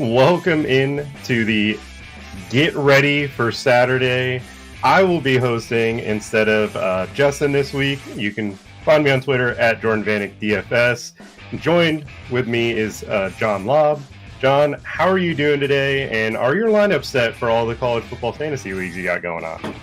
Welcome in to the Get Ready for Saturday. I will be hosting instead of Justin this week. You can find me on Twitter at Jordan Vanek DFS. Joined with me is John Laub. John, how are you doing today? And are your lineups set for all the college football fantasy leagues you got going on?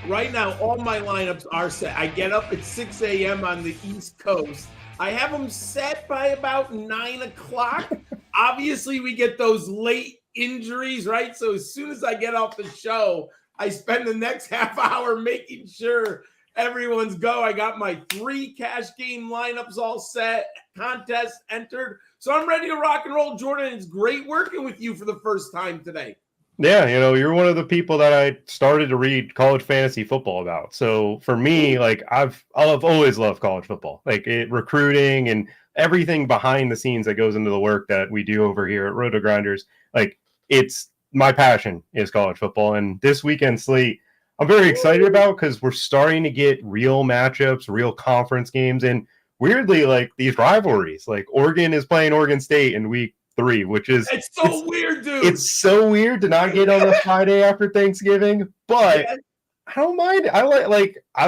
Right now, all my lineups are set. I get up at 6 a.m. on the East Coast. I have them set by about 9 o'clock. Obviously, we get those late injuries, right? So as soon as I get off the show, I spend the next half hour making sure everyone's go. I got my 3 cash game lineups all set, contest entered. So I'm ready to rock and roll, Jordan. It's great working with you for the first time today. Yeah, you're one of the people that I started to read college fantasy football about. So for me, like I've always loved college football, like recruiting and everything behind the scenes that goes into the work that we do over here at Roto Grinders. Like it's my passion is college football, and this weekend slate I'm very excited about because we're starting to get real matchups, real conference games, and weirdly, like these rivalries. Like Oregon is playing Oregon State in week 3, which is it's weird, dude. It's so weird to not get on a Friday after Thanksgiving, but I don't mind. I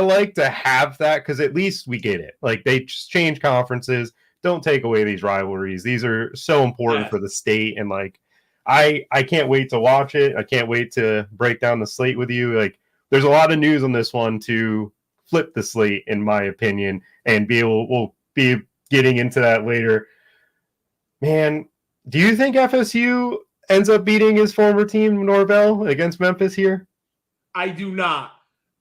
like to have that because at least we get it. Like they just change conferences. Don't take away these rivalries. These are so important for the state, and like I can't wait to watch it. I can't wait to break down the slate with you. Like there's a lot of news on this one to flip the slate, in my opinion, and we'll be getting into that later. Man, do you think FSU ends up beating his former team, Norvell, against Memphis here? I do not.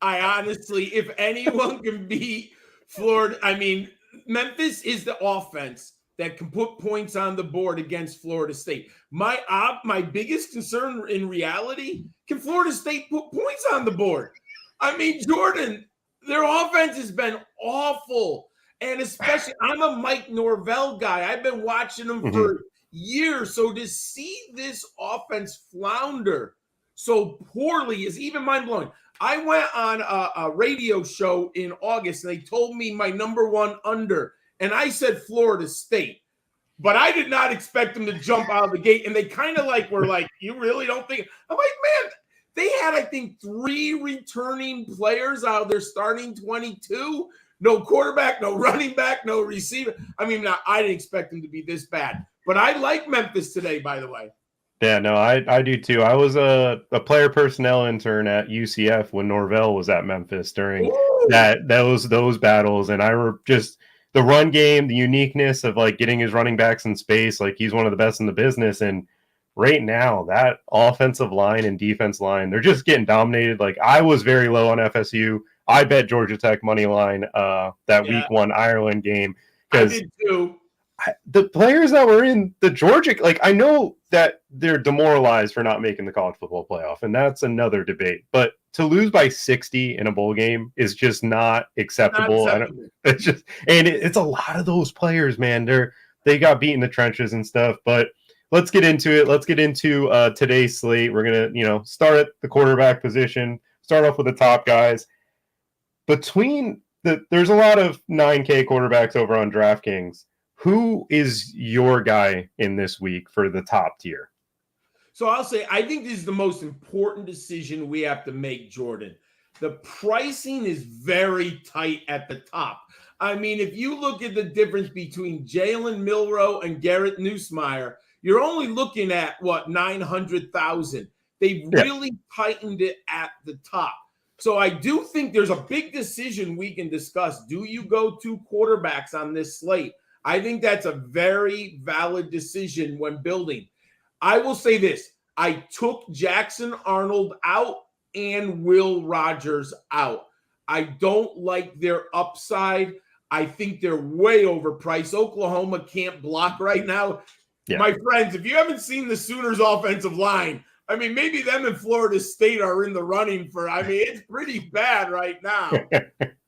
I honestly, if anyone can beat Florida, I mean, Memphis is the offense that can put points on the board against Florida State. My biggest concern in reality, can Florida State put points on the board? I mean, Jordan, their offense has been awful. And especially, I'm a Mike Norvell guy. I've been watching him for years. So to see this offense flounder so poorly is even mind-blowing. I went on a radio show in August, and they told me my number one under, and I said Florida State. But I did not expect them to jump out of the gate, and they kind of were like, you really don't think? I'm like, man, they had, I think, 3 returning players out of their starting 22. No quarterback, no running back, no receiver. I mean, I didn't expect them to be this bad. But I like Memphis today, by the way. Yeah, no, I do too. I was a player personnel intern at UCF when Norvell was at Memphis during those battles, and I were just the run game, the uniqueness of like getting his running backs in space. Like he's one of the best in the business, and right now that offensive line and defense line, they're just getting dominated. Like I was very low on FSU. I bet Georgia Tech money line that week 1 Ireland game because I did too. The players that were in the Georgia, like I know that they're demoralized for not making the college football playoff, and that's another debate. But to lose by 60 in a bowl game is just not acceptable. It's just, and it's a lot of those players, man. They got beat in the trenches and stuff. But let's get into it. Let's get into today's slate. We're gonna, start at the quarterback position. Start off with the top guys. There's a lot of 9K quarterbacks over on DraftKings. Who is your guy in this week for the top tier? So I'll say, I think this is the most important decision we have to make, Jordan. The pricing is very tight at the top. I mean, if you look at the difference between Jalen Milroe and Garrett Nussmeier, you're only looking at, 900,000. They've really tightened it at the top. So I do think there's a big decision we can discuss. Do you go 2 quarterbacks on this slate? I think that's a very valid decision when building. I will say this. I took Jackson Arnold out and Will Rogers out. I don't like their upside. I think they're way overpriced. Oklahoma can't block right now. Yeah. My friends, if you haven't seen the Sooners offensive line, I mean, maybe them and Florida State are in the running for, it's pretty bad right now.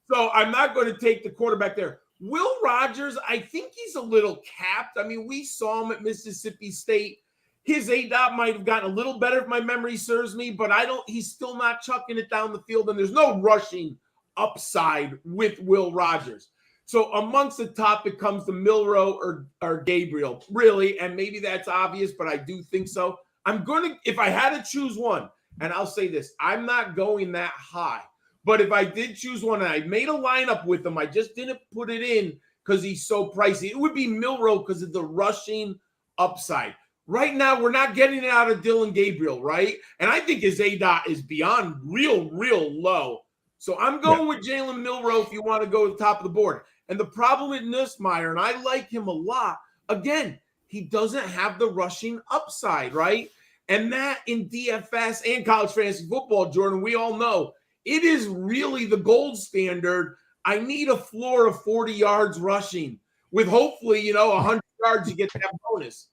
So I'm not going to take the quarterback there. Will Rogers, I think he's a little capped. I mean, we saw him at Mississippi State. His ADOT might have gotten a little better if my memory serves me, but he's still not chucking it down the field, and there's no rushing upside with Will Rogers. So amongst the top, it comes to Milroe or Gabriel, really, and maybe that's obvious, but I do think so. If I had to choose one, and I'll say this, I'm not going that high, but if I did choose one and I made a lineup with him, I just didn't put it in because he's so pricey, it would be Milroe because of the rushing upside. Right now, we're not getting it out of Dylan Gabriel, right? And I think his ADOT is beyond real low. So I'm going with Jalen Milroe if you want to go to the top of the board. And the problem with Nussmeier, and I like him a lot, again, he doesn't have the rushing upside, right? And that in DFS and college fantasy football, Jordan, we all know, it is really the gold standard. I need a floor of 40 yards rushing with hopefully, 100 yards you get that bonus.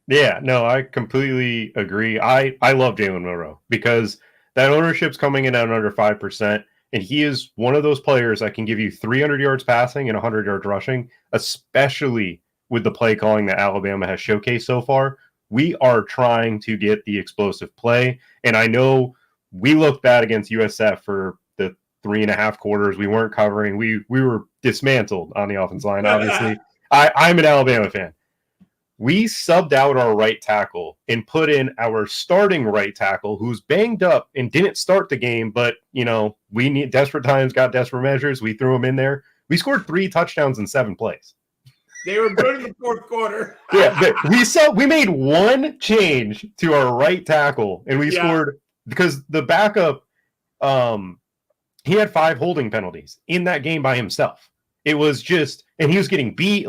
Yeah, no, I completely agree. I love Jalen Milroe because that ownership's coming in at under 5%, and he is one of those players that can give you 300 yards passing and 100 yards rushing, especially with the play calling that Alabama has showcased so far. We are trying to get the explosive play, and I know we looked bad against USF for the 3.5 quarters. We weren't covering. We were dismantled on the offensive line, obviously. I'm an Alabama fan. We subbed out our right tackle and put in our starting right tackle who's banged up and didn't start the game, but, we need desperate times, got desperate measures. We threw him in there. We scored 3 touchdowns in 7 plays. They were good in the fourth quarter. Yeah, we made one change to our right tackle, and we scored because the backup, he had 5 holding penalties in that game by himself. It was just, and he was getting beat,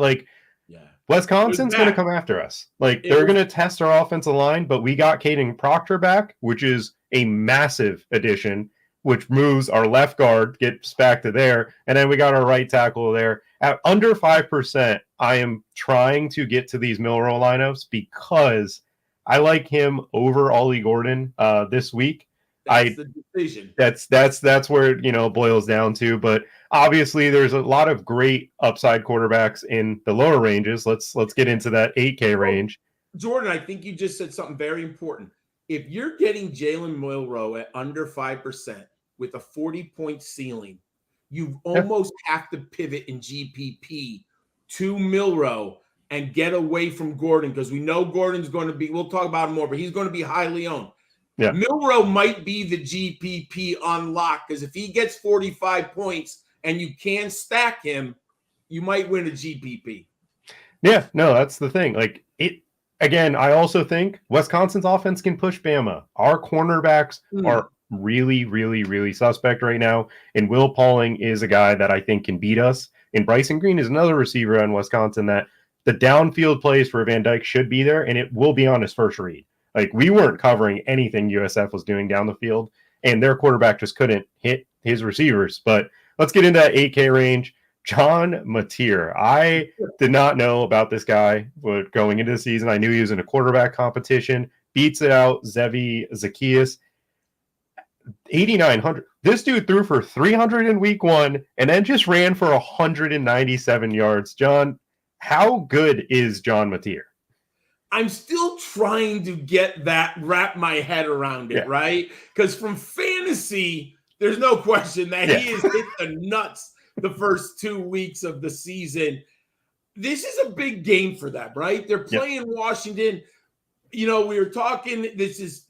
Wisconsin's going to come after us. They're going to test our offensive line, but we got Caden Proctor back, which is a massive addition, which moves our left guard, gets back to there, and then we got our right tackle there. At under 5%, I am trying to get to these Milroe lineups because I like him over Ollie Gordon this week. That's the decision. That's where it boils down to. But obviously, there's a lot of great upside quarterbacks in the lower ranges. Let's get into that 8K range. Jordan, I think you just said something very important. If you're getting Jalen Milroe at under 5% with a 40-point ceiling, you almost have to pivot in GPP to Milroe and get away from Gordon because we know Gordon's going to be. We'll talk about him more, but he's going to be highly owned. Yeah. Milroe might be the GPP unlock because if he gets 45 points and you can stack him, you might win a GPP. Yeah, no, that's the thing. Again, I also think Wisconsin's offense can push Bama. Our cornerbacks are really, really, really suspect right now, and Will Pauling is a guy that I think can beat us. And Bryson Green is another receiver on Wisconsin that the downfield plays for Van Dyke should be there, and it will be on his first read. We weren't covering anything USF was doing down the field, and their quarterback just couldn't hit his receivers. But let's get into that 8K range. John Mateer. I did not know about this guy going into the season. I knew he was in a quarterback competition. Beats it out, Zevi Zacchaeus. 8,900. This dude threw for 300 in week 1 and then just ran for 197 yards. John, how good is John Mateer? I'm still trying to wrap my head around it, right? Because from fantasy, there's no question that he has hit the nuts the first 2 weeks of the season. This is a big game for them, right? They're playing Washington. We were talking, this is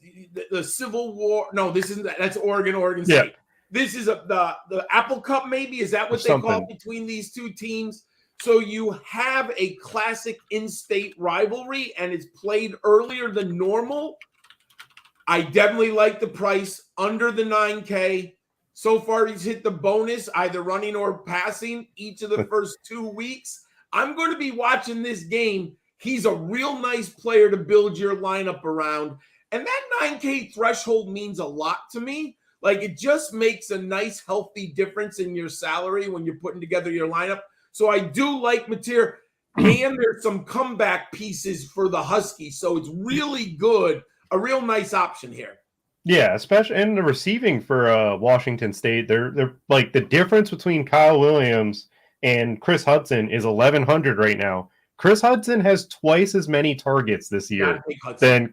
the Civil War. No, this isn't that. That's Oregon State. This is the Apple Cup, maybe? Is that what they call it between these two teams? So you have a classic in-state rivalry, and it's played earlier than normal. I definitely like the price under the 9K. So far, he's hit the bonus, either running or passing, each of the first 2 weeks. I'm going to be watching this game. He's a real nice player to build your lineup around. And that 9K threshold means a lot to me. It just makes a nice, healthy difference in your salary when you're putting together your lineup. So I do like Mateer, and there's some comeback pieces for the Huskies. So it's really good, a real nice option here. Yeah, especially in the receiving for Washington State. They're the difference between Kyle Williams and Chris Hudson is 1,100 right now. Chris Hudson has twice as many targets this year than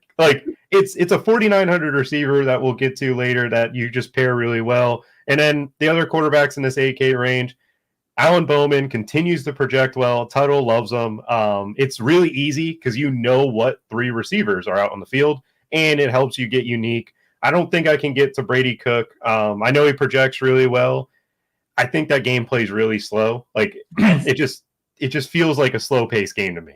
it's a 4,900 receiver that we'll get to later that you just pair really well. And then the other quarterbacks in this 8K range, Alan Bowman continues to project well. Tuttle loves him. It's really easy because you know what 3 receivers are out on the field, and it helps you get unique. I don't think I can get to Brady Cook. I know he projects really well. I think that game plays really slow. Like it just feels like a slow paced game to me.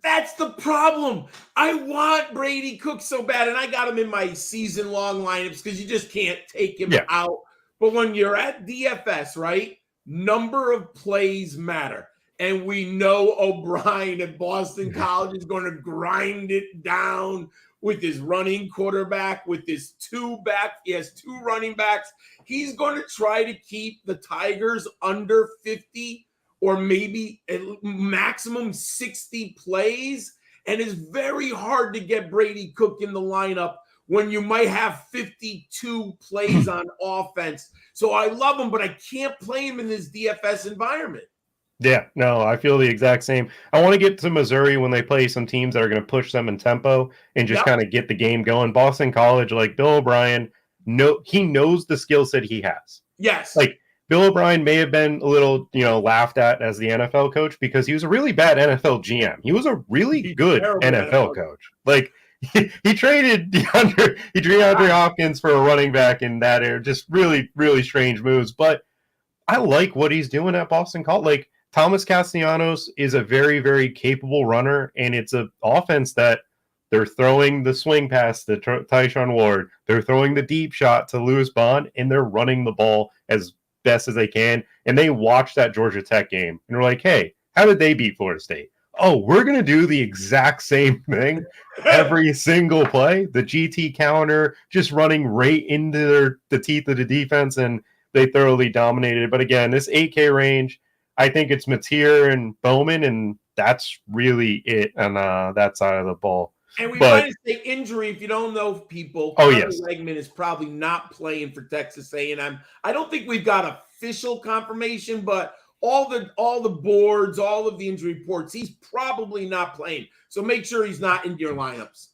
That's the problem. I want Brady Cook so bad, and I got him in my season-long lineups because you just can't take him out. But when you're at DFS, right, number of plays matter. And we know O'Brien at Boston College is going to grind it down with his running quarterback, with his 2 back. He has 2 running backs. He's going to try to keep the Tigers under 50 or maybe at maximum 60 plays. And it's very hard to get Brady Cook in the lineup when you might have 52 plays on offense. So I love him, but I can't play him in this DFS environment. Yeah, no, I feel the exact same. I want to get to Missouri when they play some teams that are going to push them in tempo and just kind of get the game going. Boston College, like Bill O'Brien, he knows the skill set he has. Yes. Like Bill O'Brien may have been a little, laughed at as the NFL coach because he was a really bad NFL GM. He was a really good NFL coach. Like he traded DeAndre Hopkins for a running back in that era. Just really, really strange moves. But I like what he's doing at Boston College. Like Thomas Castellanos is a very, very capable runner, and it's an offense that they're throwing the swing pass to Tyshawn Ward. They're throwing the deep shot to Lewis Bond, and they're running the ball as best as they can. And they watched that Georgia Tech game, and we're like, hey, how did they beat Florida State? Oh, we're going to do the exact same thing every single play. The GT counter just running right into the teeth of the defense, and they thoroughly dominated. But again, this 8K range, I think it's Mateer and Bowman, and that's really it on that side of the ball. And we might say injury if you don't know people. Yes. Wegman is probably not playing for Texas A&M. I don't think we've got official confirmation, but all the boards, all of the injury reports, he's probably not playing. So make sure he's not in your lineups.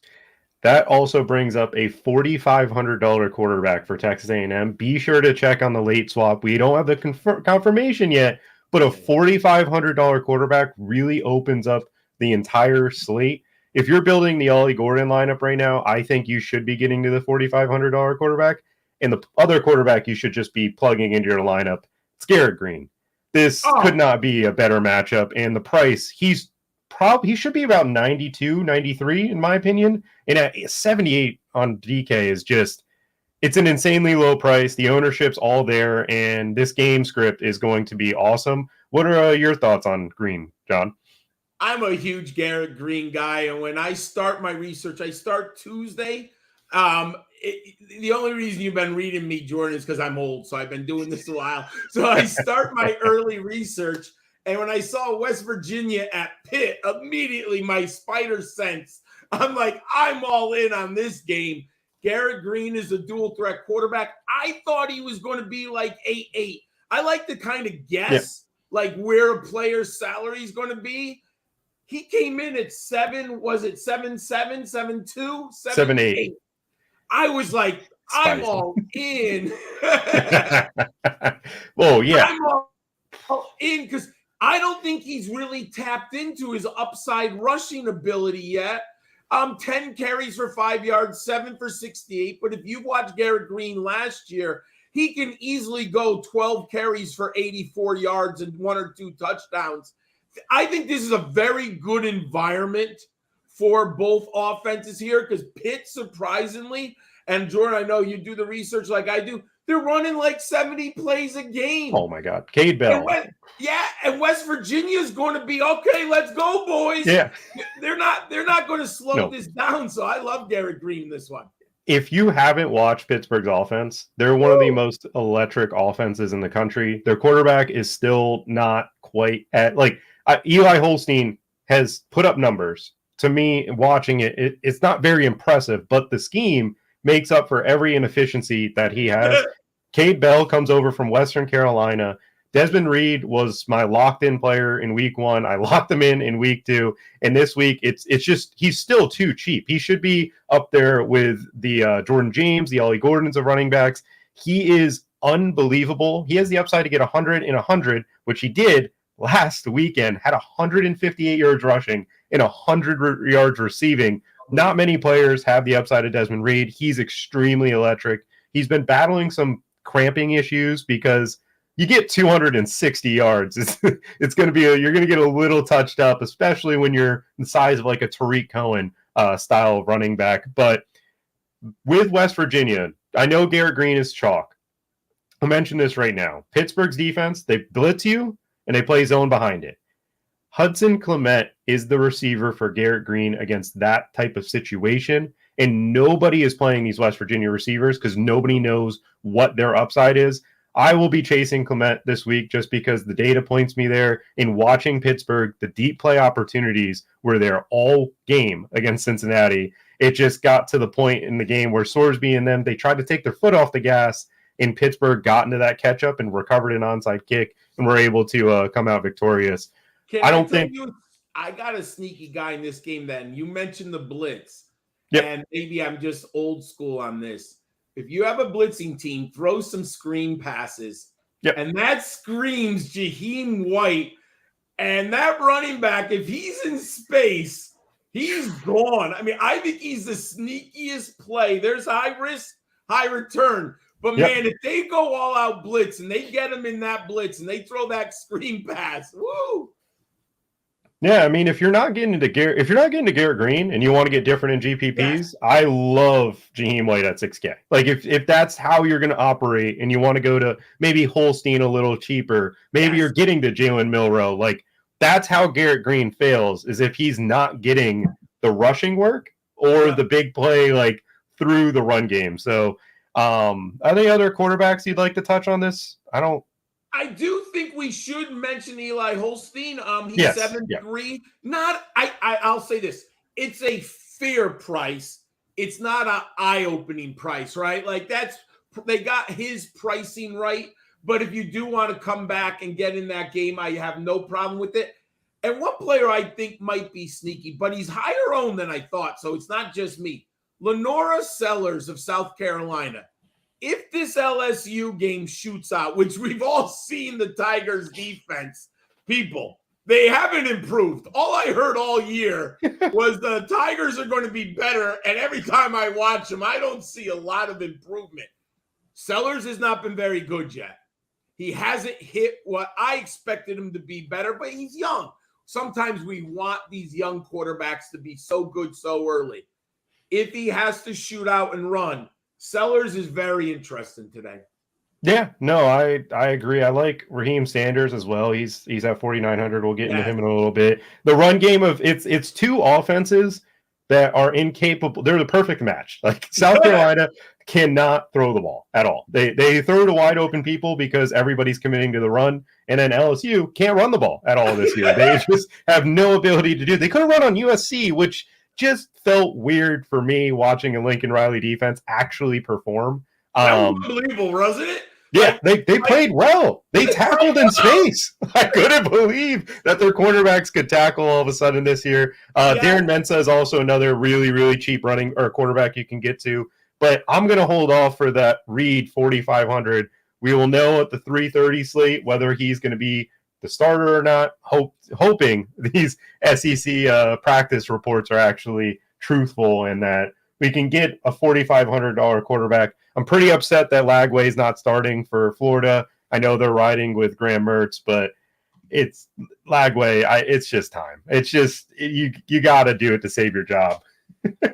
That also brings up a $4,500 quarterback for Texas A&M. Be sure to check on the late swap. We don't have the confirmation yet, but a $4,500 quarterback really opens up the entire slate. If you're building the Ollie Gordon lineup right now, I think you should be getting to the $4,500 quarterback. And the other quarterback you should just be plugging into your lineup, it's Garrett Green. This could not be a better matchup. And the price, he should be about 92, 93 in my opinion. And at 78 on DK is just, it's an insanely low price. The ownership's all there, and this game script is going to be awesome. What are your thoughts on Green, John? I'm a huge Garrett Green guy, and when I start my research, I start Tuesday. The only reason you've been reading me, Jordan, is because I'm old, so I've been doing this a while. So I start my early research, and when I saw West Virginia at Pitt, immediately my spider sense, I'm like, I'm all in on this game. Garrett Green is a dual threat quarterback. I thought he was going to be like 8-8. I like to kind of guess like where a player's salary is going to be. He came in at 7, was it 7-7, 7-2, 7-8? I was like, I'm all in. Well, yeah. I'm all in because I don't think he's really tapped into his upside rushing ability yet. 10 carries for 5 yards, 7 for 68. But if you watch Garrett Green last year, he can easily go 12 carries for 84 yards and 1 or 2 touchdowns. I think this is a very good environment for both offenses here because Pitt, surprisingly, and Jordan, I know you do the research like I do, they're running like 70 plays a game. Oh, my God. Cade Bell. And West Virginia is going to be, okay, let's go, boys. Yeah. They're not going to slow this down, so I love Garrett Green in this one. If you haven't watched Pittsburgh's offense, they're one of the most electric offenses in the country. Their quarterback is still not quite at, Eli Holstein has put up numbers. To me, watching it's not very impressive, but the scheme makes up for every inefficiency that he has. Cade Bell comes over from Western Carolina. Desmond Reed was my locked-in player in week 1. I locked him in week 2. And this week, it's just he's still too cheap. He should be up there with the Jordan James, the Ollie Gordons of running backs. He is unbelievable. He has the upside to get 100 in 100, which he did last weekend, had 158 yards rushing and 100 yards receiving. Not many players have the upside of Desmond Reed. He's extremely electric. He's been battling some cramping issues because you get 260 yards. It's going to be you're going to get a little touched up, especially when you're the size of like a Tariq Cohen style of running back. But with West Virginia, I know Garrett Green is chalk. I'll mention this right now. Pittsburgh's defense, they blitz you and they play zone behind it. Hudson Clement is the receiver for Garrett Green against that type of situation. And nobody is playing these West Virginia receivers because nobody knows what their upside is. I will be chasing Clement this week just because the data points me there. In watching Pittsburgh, the deep play opportunities were there all game against Cincinnati. It just got to the point in the game where Sorsby and them, they tried to take their foot off the gas, and Pittsburgh got into that catch-up and recovered an onside kick and were able to come out victorious. I got a sneaky guy in this game then. You mentioned the blitz. Yep. And maybe I'm just old school on this. If you have a blitzing team, throw some screen passes. Yep. And that screams Jaheim White. And that running back, if he's in space, he's gone. I mean, I think he's the sneakiest play. There's high risk, high return. But, man, if they go all out blitz and they get him in that blitz and they throw that screen pass, woo! Yeah, I mean, if you're not getting to Garrett Green and you want to get different in GPPs, I love Jaheim White at 6K. Like if that's how you're going to operate and you want to go to maybe Holstein a little cheaper, maybe you're getting to Jalen Milroe. Like that's how Garrett Green fails, is if he's not getting the rushing work or the big play like through the run game. So are there other quarterbacks you'd like to touch on this? I do think we should mention Eli Holstein. He's 7-3. I'll say this. It's a fair price. It's not an eye-opening price, right? Like they got his pricing right. But if you do want to come back and get in that game, I have no problem with it. And one player I think might be sneaky, but he's higher owned than I thought. So it's not just me. Lenora Sellers of South Carolina. If this LSU game shoots out, which we've all seen the Tigers defense, people, they haven't improved. All I heard all year was the Tigers are going to be better. And every time I watch them, I don't see a lot of improvement. Sellers has not been very good yet. He hasn't hit what I expected him to be better, but he's young. Sometimes we want these young quarterbacks to be so good so early. If he has to shoot out and run, Sellers is very interesting today. Yeah, no, I agree. I like Raheem Sanders as well. He's at 4,900. We'll get into him in a little bit. The run game of it's two offenses that are incapable. They're the perfect match. Like South Carolina cannot throw the ball at all. They throw to wide open people because everybody's committing to the run, and then LSU can't run the ball at all this year. They just have no ability to do. They could have run on USC, which just felt weird for me watching a Lincoln Riley defense actually perform. That was unbelievable, wasn't it? Yeah, they played well. They tackled in space. I couldn't believe that their cornerbacks could tackle all of a sudden this year. Darren Mensah is also another really, really cheap running or quarterback you can get to. But I'm going to hold off for that Reed 4,500. We will know at the 3:30 slate whether he's going to be the starter or not, hoping these SEC practice reports are actually truthful and that we can get a $4,500 quarterback. I'm pretty upset that Lagway is not starting for Florida. I know they're riding with Graham Mertz, but it's Lagway. It's just time. It's just you got to do it to save your job.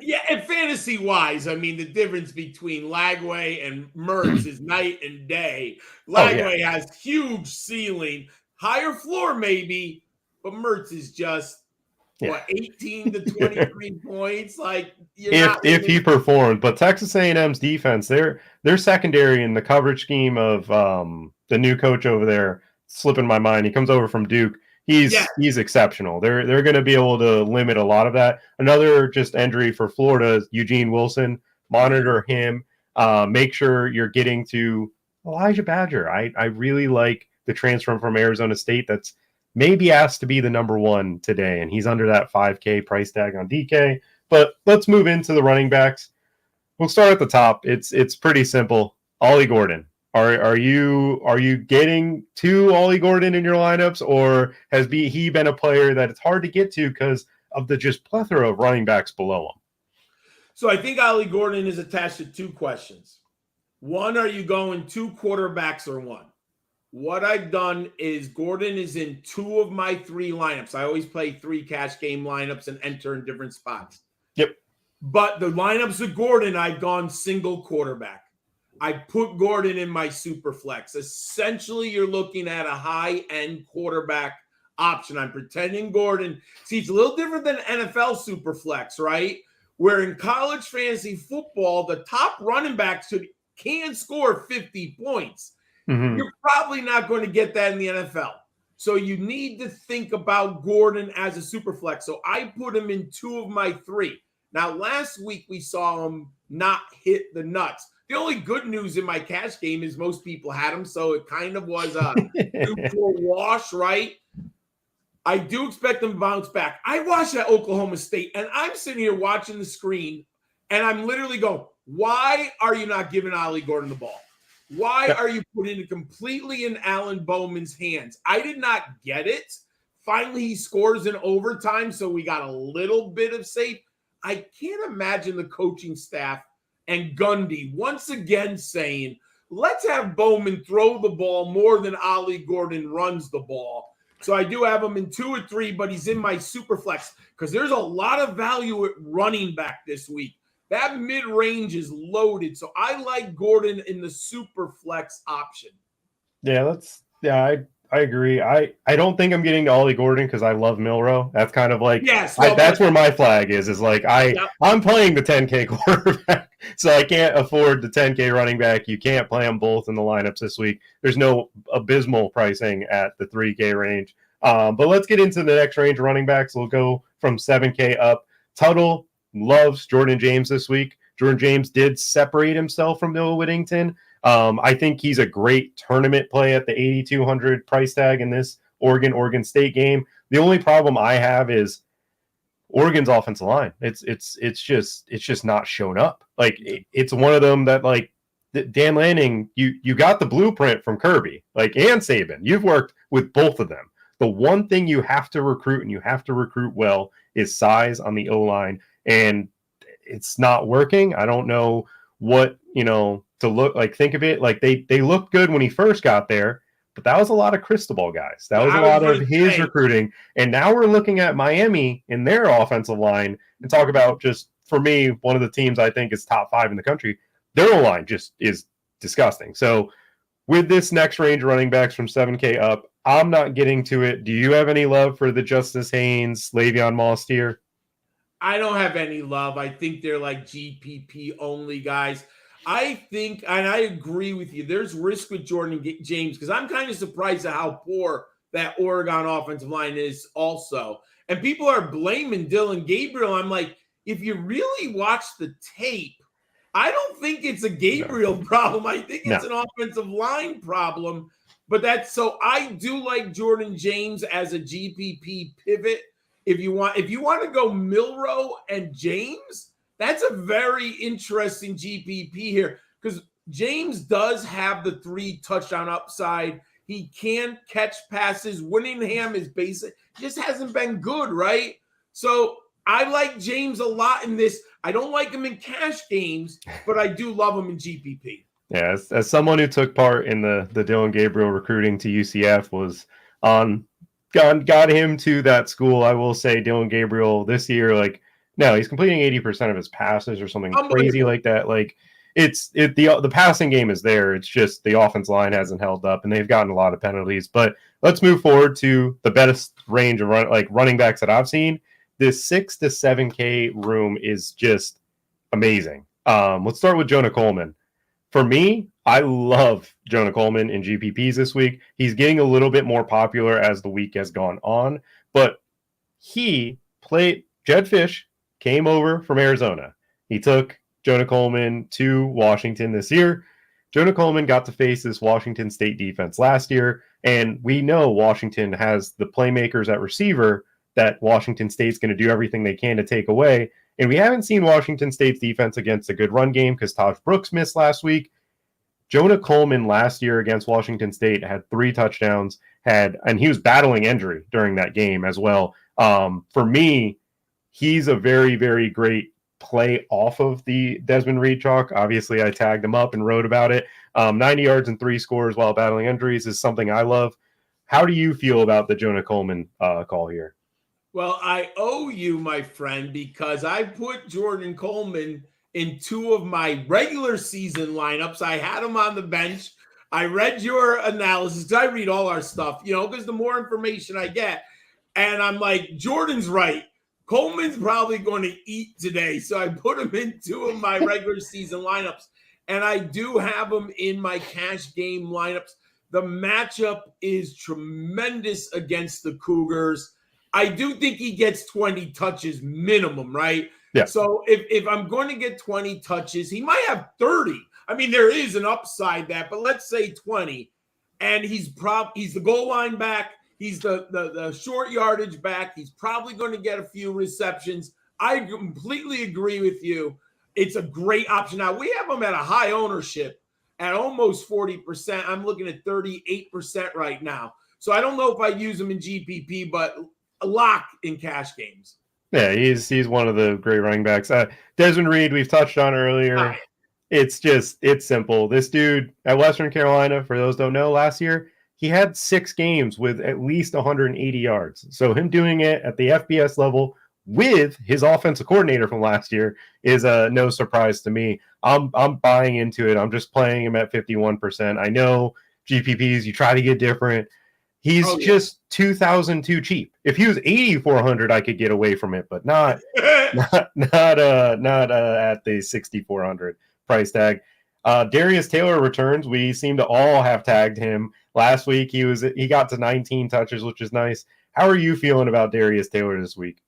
Yeah, and fantasy-wise, I mean, the difference between Lagway and Mertz is night and day. Lagway has huge ceiling. Higher floor, maybe, but Mertz is just, 18 to 23 points? Like, if he performed. But Texas A&M's defense, their secondary in the coverage scheme of the new coach over there, slipping my mind. He comes over from Duke. He's exceptional. They're going to be able to limit a lot of that. Another just injury for Florida is Eugene Wilson. Monitor him. Make sure you're getting to Elijah Badger. I really like the transfer from Arizona State that's maybe asked to be the number one today, and he's under that 5K price tag on DK. But let's move into the running backs. We'll start at the top. It's pretty simple. Ollie Gordon. Are you getting to Ollie Gordon in your lineups, or has he been a player that it's hard to get to because of the just plethora of running backs below him? So I think Ollie Gordon is attached to two questions. One, are you going two quarterbacks or one? What I've done is Gordon is in two of my three lineups. I always play three cash game lineups and enter in different spots. Yep. But the lineups of Gordon, I've gone single quarterback. I put Gordon in my super flex. Essentially, you're looking at a high-end quarterback option. I'm pretending Gordon. See, it's a little different than NFL super flex, right? Where in college fantasy football, the top running backs can score 50 points. Mm-hmm. You're probably not going to get that in the NFL. So you need to think about Gordon as a super flex. So I put him in two of my three. Now, last week we saw him not hit the nuts. The only good news in my cash game is most people had him, so it kind of was a neutral wash, right? I do expect him to bounce back. I watched that Oklahoma State, and I'm sitting here watching the screen, and I'm literally going, why are you not giving Ollie Gordon the ball? Why are you putting it completely in Alan Bowman's hands? I did not get it. Finally, he scores in overtime, so we got a little bit of safe. I can't imagine the coaching staff and Gundy once again saying, let's have Bowman throw the ball more than Ollie Gordon runs the ball. So I do have him in 2 or 3, but he's in my super flex because there's a lot of value at running back this week. That mid-range is loaded. So I like Gordon in the super flex option. Yeah, I agree. I don't think I'm getting to Ollie Gordon because I love Milrow. That's kind of like that's where my flag is like I'm playing the 10K quarterback, so I can't afford the 10K running back. You can't play them both in the lineups this week. There's no abysmal pricing at the 3K range. But let's get into the next range of running backs. We'll go from 7K up. Tuttle loves Jordan James this week. Jordan James did separate himself from Noah Whittington. I think he's a great tournament play at the 8,200 price tag in this Oregon State game. The only problem I have is Oregon's offensive line. It's just not shown up. Like it's one of them that like Dan Lanning, you got the blueprint from Kirby, like and Saban. You've worked with both of them. The one thing you have to recruit and you have to recruit well is size on the O-line, and it's not working. I don't know what, to look like. Think of it like they looked good when he first got there, but that was a lot of Cristobal guys. That was a lot of his recruiting. And now we're looking at Miami in their offensive line and talk about just, for me, one of the teams I think is top 5 in the country. Their O-line just is disgusting. So with this next range running backs from 7K up, I'm not getting to it. Do you have any love for the Justice Haynes, Le'Veon Moss tier? I don't have any love. I think they're like GPP only guys. I think, and I agree with you, there's risk with Jordan James because I'm kind of surprised at how poor that Oregon offensive line is also. And people are blaming Dylan Gabriel. I'm like, if you really watch the tape, I don't think it's a Gabriel problem. I think it's an offensive line problem. But so I do like Jordan James as a GPP pivot. If you want to go Milrow and James, that's a very interesting GPP here because James does have the 3 touchdown upside. He can catch passes. Whittingham is basic, just hasn't been good, right? So I like James a lot in this. I don't like him in cash games, but I do love him in GPP. Yeah, as someone who took part in the Dylan Gabriel recruiting to UCF was got him to that school, I will say Dylan Gabriel this year, like, no, he's completing 80% of his passes or something crazy like that. Like the passing game is there. It's just the offense line hasn't held up and they've gotten a lot of penalties. But let's move forward to the best range of running backs that I've seen. This 6 to 7K room is just amazing. Let's start with Jonah Coleman. For me, I love Jonah Coleman in GPPs this week. He's getting a little bit more popular as the week has gone on, but Jed Fish came over from Arizona. He took Jonah Coleman to Washington this year. Jonah Coleman got to face this Washington State defense last year, and we know Washington has the playmakers at receiver that Washington State's going to do everything they can to take away. And we haven't seen Washington State's defense against a good run game because Taj Brooks missed last week. Jonah Coleman last year against Washington State had 3 touchdowns, and he was battling injury during that game as well. For me, he's a very, very great play off of the Desmond Reed chalk. Obviously, I tagged him up and wrote about it. 90 yards and 3 scores while battling injuries is something I love. How do you feel about the Jonah Coleman call here? Well, I owe you, my friend, because I put Jordan Coleman in 2 of my regular season lineups. I had him on the bench. I read your analysis. I read all our stuff, because the more information I get, and I'm like, Jordan's right. Coleman's probably going to eat today. So I put him in 2 of my regular season lineups. And I do have him in my cash game lineups. The matchup is tremendous against the Cougars. I do think he gets 20 touches minimum, right? Yeah. So if I'm going to get 20 touches, he might have 30. I mean, there is an upside that, but let's say 20. And he's the goal line back. He's the short yardage back. He's probably going to get a few receptions. I completely agree with you. It's a great option. Now, we have him at a high ownership at almost 40%. I'm looking at 38% right now. So I don't know if I use him in GPP, but a lock in cash games. Yeah, he's one of the great running backs. Desmond Reed, we've touched on earlier. It's simple. This dude at Western Carolina, for those who don't know, last year, he had 6 games with at least 180 yards. So him doing it at the FBS level with his offensive coordinator from last year is no surprise to me. I'm buying into it. I'm just playing him at 51%. I know GPPs, you try to get different. He's just 2,000 too cheap. If he was 8,400, I could get away from it, but not at the 6,400 price tag. Darius Taylor returns. We seem to all have tagged him. Last week he got to 19 touches, which is nice. How are you feeling about Darius Taylor this week?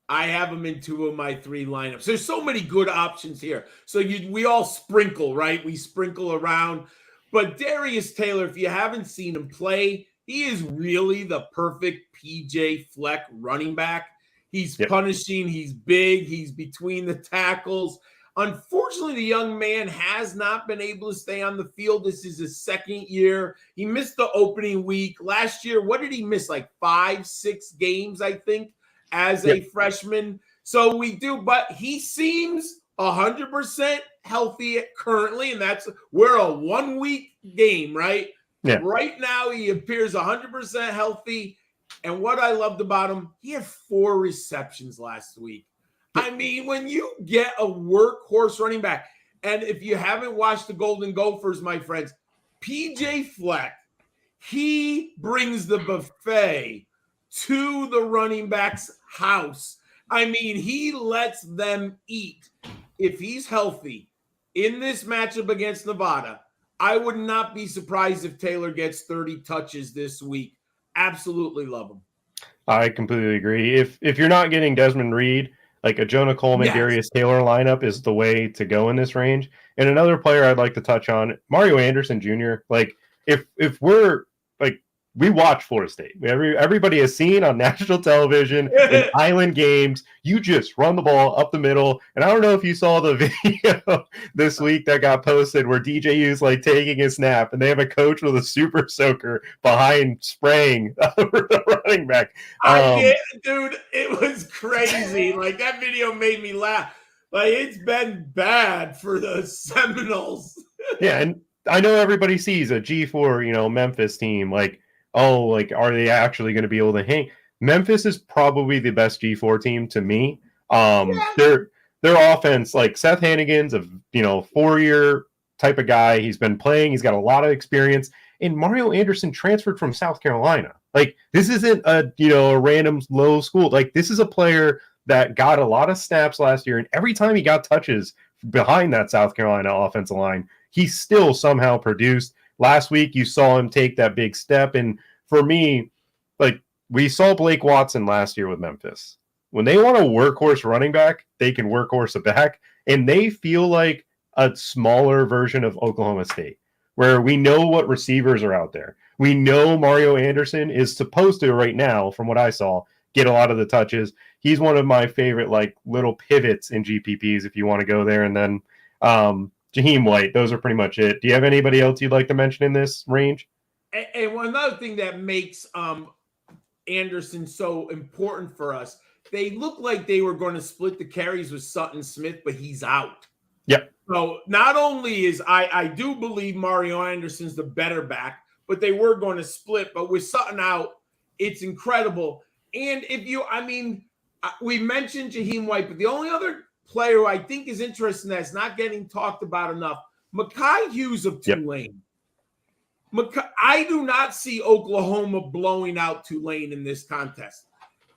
I have him in 2 of my 3 lineups. There's so many good options here. So we all sprinkle, right? We sprinkle around. But Darius Taylor, if you haven't seen him play, he is really the perfect PJ Fleck running back. He's punishing. He's big. He's between the tackles. Unfortunately, the young man has not been able to stay on the field. This is his 2nd year. He missed the opening week. Last year, what did he miss? Like 5-6 games, I think, as a freshman. So but he seems 100% healthy currently, and we're a 1-week game, right? Yeah. Right now, he appears 100% healthy. And what I loved about him, he had 4 receptions last week. I mean, when you get a workhorse running back, and if you haven't watched the Golden Gophers, my friends, PJ Fleck, he brings the buffet to the running back's house. I mean, he lets them eat. If he's healthy in this matchup against Nevada, I would not be surprised if Taylor gets 30 touches this week. Absolutely love him. I completely agree. If you're not getting Desmond Reed, like a Jonah Coleman, Darius Taylor lineup is the way to go in this range. And another player I'd like to touch on, Mario Anderson Jr. Like if we're like, we watch Florida State. Everybody has seen on national television in island games, you just run the ball up the middle. And I don't know if you saw the video this week that got posted where DJU's like taking a snap and they have a coach with a super soaker behind spraying over the running back. Dude, it was crazy. Like that video made me laugh. Like it's been bad for the Seminoles. Yeah, and I know everybody sees a G4, Memphis team like, oh, like, are they actually going to be able to hang? Memphis is probably the best G4 team to me. Their offense, like Seth Hannigan's a 4-year type of guy. He's been playing. He's got a lot of experience. And Mario Anderson transferred from South Carolina. Like this isn't a random low school. Like this is a player that got a lot of snaps last year, and every time he got touches behind that South Carolina offensive line, he still somehow produced. Last week, you saw him take that big step. And for me, like we saw Blake Watson last year with Memphis. When they want a workhorse running back, they can workhorse a back. And they feel like a smaller version of Oklahoma State, where we know what receivers are out there. We know Mario Anderson is supposed to, right now, from what I saw, get a lot of the touches. He's one of my favorite, like, little pivots in GPPs if you want to go there. And then Jaheim White. Those are pretty much it. Do you have anybody else you'd like to mention in this range? And another thing that makes Anderson so important for us, they look like they were going to split the carries with Sutton Smith, but he's out. Yep. So not only is I do believe Mario Anderson's the better back, but they were going to split. But with Sutton out, it's incredible. And we mentioned Jaheim White, but the only other player who I think is interesting that's not getting talked about enough, Mekhi Hughes of Tulane. I do not see Oklahoma blowing out Tulane in this contest.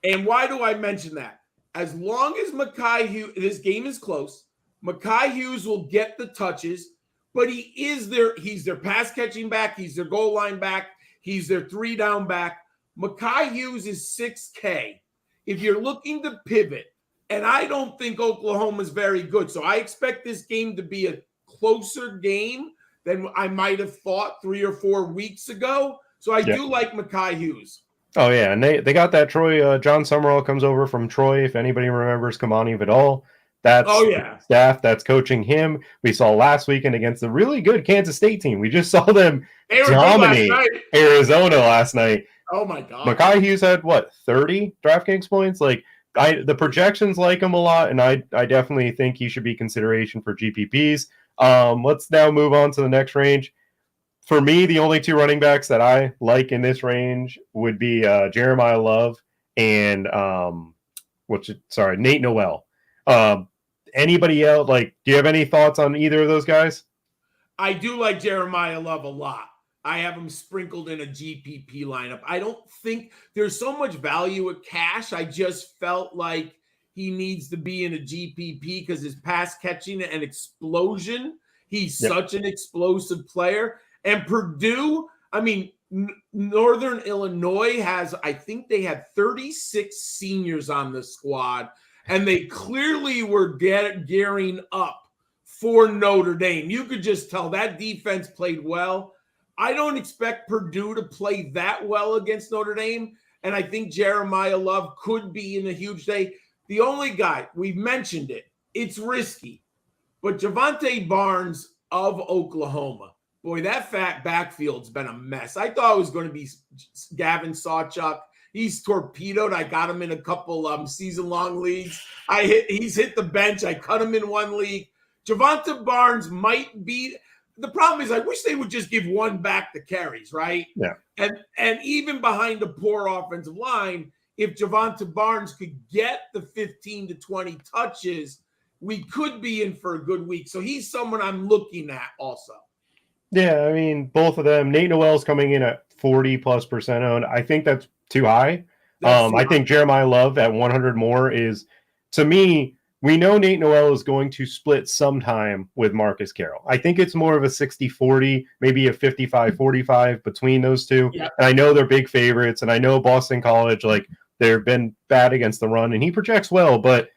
And why do I mention that? As long as Mekhi Hughes, this game is close, Mekhi Hughes will get the touches, but he's their pass catching back, he's their goal line back, he's their 3-down back. Mekhi Hughes is 6K. If you're looking to pivot, and I don't think Oklahoma's very good, so I expect this game to be a closer game than I might have thought 3 or 4 weeks ago. So I do like Mekhi Hughes. Oh, yeah, and they got that Troy. John Summerall comes over from Troy, if anybody remembers Kamani Vidal. That's staff that's coaching him. We saw last weekend against the really good Kansas State team. We just saw them dominate Arizona last night. Oh, my God. Mekhi Hughes had, 30 DraftKings points? The projections like him a lot, and I definitely think he should be consideration for GPPs. Let's now move on to the next range. For me, the only 2 running backs that I like in this range would be Jeremiah Love and Nate Noel. Anybody else? Do you have any thoughts on either of those guys? I do like Jeremiah Love a lot. I have him sprinkled in a GPP lineup. I don't think there's so much value at cash. I just felt like he needs to be in a GPP because his pass catching and explosion. He's such an explosive player. And Purdue, Northern Illinois I think they had 36 seniors on the squad, and they clearly were gearing up for Notre Dame. You could just tell that defense played well. I don't expect Purdue to play that well against Notre Dame, and I think Jeremiah Love could be in a huge day. The only guy, we've mentioned it, it's risky, but Javante Barnes of Oklahoma, boy, that fat backfield's been a mess. I thought it was going to be Gavin Sawchuk. He's torpedoed. I got him in a couple season-long leagues. He's hit the bench. I cut him in one league. Javante Barnes might be – the problem is I wish they would just give one back the carries, right? Yeah. And even behind a poor offensive line, if Javante Barnes could get the 15 to 20 touches, we could be in for a good week. So he's someone I'm looking at also. Yeah, both of them. Nate Noel's coming in at 40+% owned. I think that's too high. I think Jeremiah Love at 100 more is, to me, we know Nate Noel is going to split sometime with Marcus Carroll. I think it's more of a 60-40, maybe a 55-45 between those two. Yeah. And I know they're big favorites, and I know Boston College, they've been bad against the run, and he projects well, but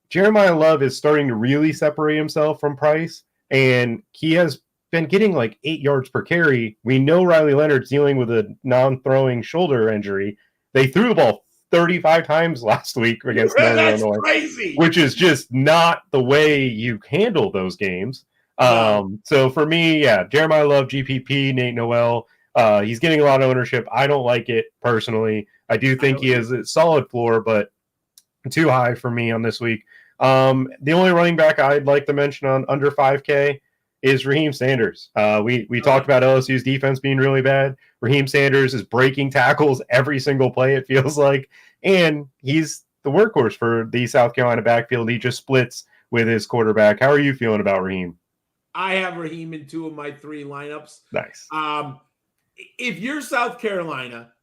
Jeremiah Love is starting to really separate himself from Price, and he has been getting 8 yards per carry. We know Riley Leonard's dealing with a non-throwing shoulder injury. They threw the ball 35 times last week against Northern Illinois, crazy. Which is just not the way you handle those games. So for me, Jeremiah Love, GPP, Nate Noel, he's getting a lot of ownership. I don't like it personally. I do think he has a solid floor, but too high for me on this week. The only running back I'd like to mention on under 5K is Raheem Sanders. We talked about LSU's defense being really bad. Raheem Sanders is breaking tackles every single play, it feels like, and he's the workhorse for the South Carolina backfield. He just splits with his quarterback. How are you feeling about Raheem? I have Raheem in 2 of my 3 lineups. Nice. If you're South Carolina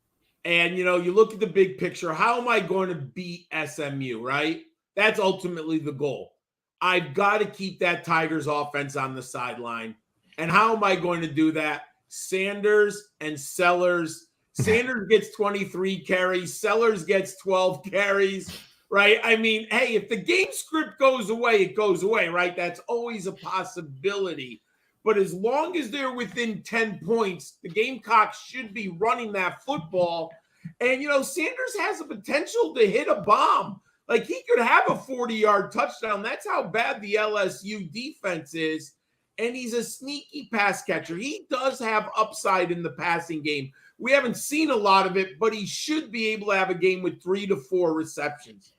and, you look at the big picture, how am I going to beat SMU, right? That's ultimately the goal. I've got to keep that Tigers offense on the sideline. And how am I going to do that? Sanders and Sellers. Sanders gets 23 carries. Sellers gets 12 carries, right? Hey, if the game script goes away, it goes away, right? That's always a possibility. But as long as they're within 10 points, the Gamecocks should be running that football. And, Sanders has the potential to hit a bomb. He could have a 40-yard touchdown. That's how bad the LSU defense is. and he's a sneaky pass catcher. He does have upside in the passing game. We haven't seen a lot of it, but he should be able to have a game with 3 to 4 receptions.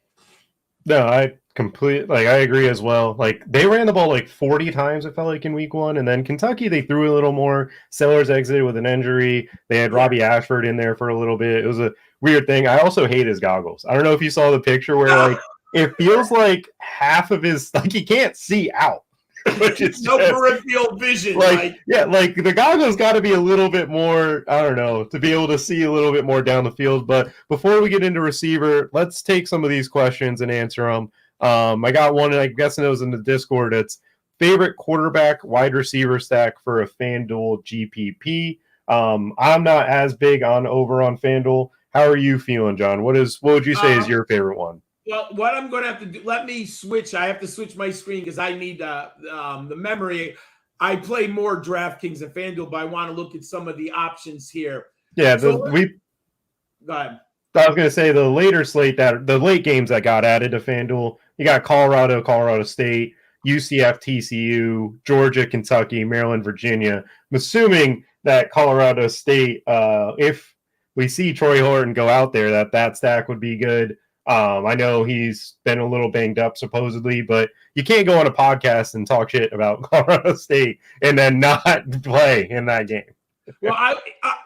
No, I agree as well. Like, they ran the ball like 40 times, it felt like, in week 1. And then Kentucky, they threw a little more. Sellers exited with an injury. They had Robbie Ashford in there for a little bit. It was a weird thing. I also hate his goggles. I don't know if you saw the picture where, like, it feels like half of his, like, he can't see out. Which is no peripheral vision. Like the goggles got to be a little bit more, I don't know, to be able to see a little bit more down the field. But before we get into receiver, let's take some of these questions and answer them. I got one, and I'm guessing it was in the Discord. It's favorite quarterback wide receiver stack for a FanDuel GPP. I'm not as big on FanDuel. How are you feeling, John? What would you say is your favorite one? Well, what I'm going to have to do, let me switch. I have to switch my screen because I need the memory. I play more DraftKings than FanDuel, but I want to look at some of the options here. Yeah, go ahead. I was going to say the later slate, the late games that got added to FanDuel, you got Colorado State, UCF, TCU, Georgia, Kentucky, Maryland, Virginia. I'm assuming that Colorado State, if we see Troy Horton go out there, that stack would be good. I know he's been a little banged up supposedly, but you can't go on a podcast and talk shit about Colorado State and then not play in that game. Well,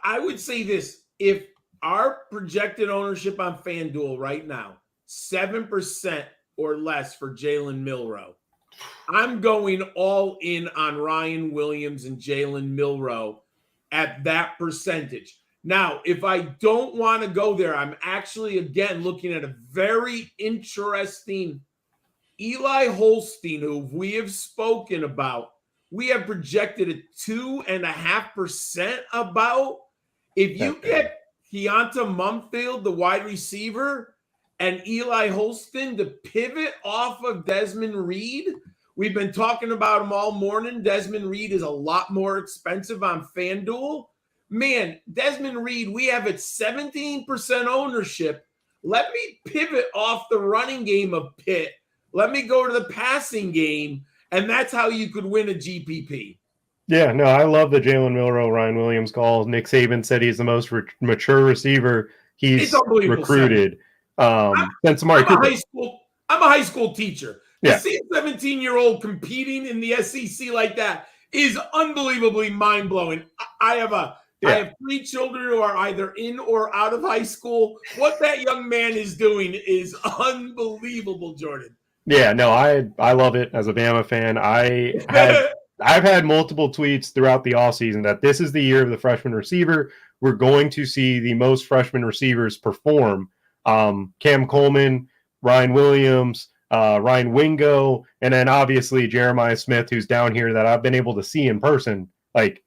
I would say this. If our projected ownership on FanDuel right now, 7% or less for Jalen Milroe, I'm going all in on Ryan Williams and Jalen Milroe at that percentage. Now, if I don't want to go there, I'm actually, again, looking at a very interesting Eli Holstein, who we have spoken about. We have projected at 2.5% about. If you get Keonta Mumfield, the wide receiver, and Eli Holstein to pivot off of Desmond Reed, we've been talking about him all morning. Desmond Reed is a lot more expensive on FanDuel. Man, Desmond Reed, we have at 17% ownership. Let me pivot off the running game of Pitt. Let me go to the passing game, and that's how you could win a GPP. Yeah, no, I love the Jalen Milroe, Ryan Williams call. Nick Saban said he's the most mature receiver he's recruited. Since Amari Cooper. I'm a high school teacher. Yeah. To see a 17-year-old competing in the SEC like that is unbelievably mind-blowing. I have 3 children who are either in or out of high school. What that young man is doing is unbelievable, Jordan. Yeah, no, I love it as a Bama fan. I've had multiple tweets throughout the offseason that this is the year of the freshman receiver. We're going to see the most freshman receivers perform. Cam Coleman, Ryan Williams, Ryan Wingo, and then obviously Jeremiah Smith, who's down here that I've been able to see in person. Like,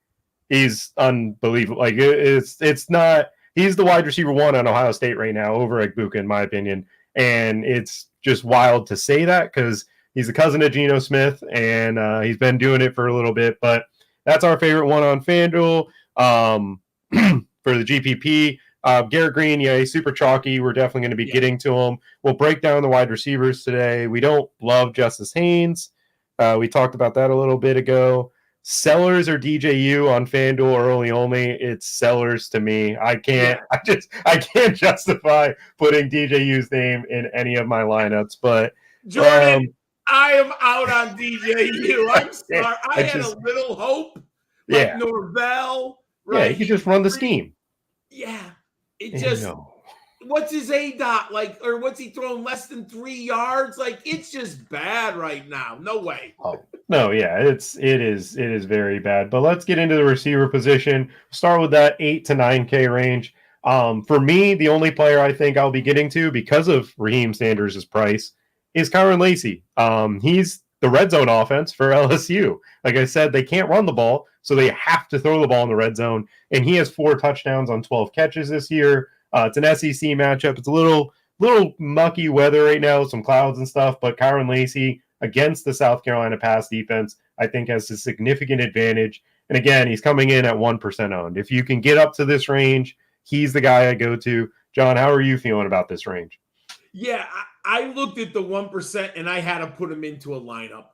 he's unbelievable. Like, it's not – he's the wide receiver 1 on Ohio State right now over Egbuka, in my opinion. And it's just wild to say that because he's a cousin of Geno Smith, and he's been doing it for a little bit. But that's our favorite one on FanDuel for the GPP. Garrett Green, yeah, he's super chalky. We're definitely going to be getting to him. We'll break down the wide receivers today. We don't love Justice Haynes. We talked about that a little bit ago. Sellers or DJU on FanDuel early only. It's Sellers to me. I can't justify putting DJU's name in any of my lineups. But Jordan, I am out on DJU. I'm sorry. I had a little hope. Like Norvell. Right? Yeah, he could just run the scheme. Yeah. What's his ADOT like, or what's he throwing less than 3 yards? Like, it's just bad right now. No way. Oh, no, yeah, it is very bad. But let's get into the receiver position. Start with that 8 to 9K range. For me, the only player I think I'll be getting to because of Raheem Sanders' price is Kyron Lacy. He's the red zone offense for LSU. Like I said, they can't run the ball, so they have to throw the ball in the red zone. And he has 4 touchdowns on 12 catches this year. It's an SEC matchup. It's a little mucky weather right now, some clouds and stuff, but Kyron Lacy against the South Carolina pass defense, I think, has a significant advantage. And again, he's coming in at 1% owned. If you can get up to this range, he's the guy I go to. John, how are you feeling about this range? Yeah, I looked at the 1% and I had to put him into a lineup.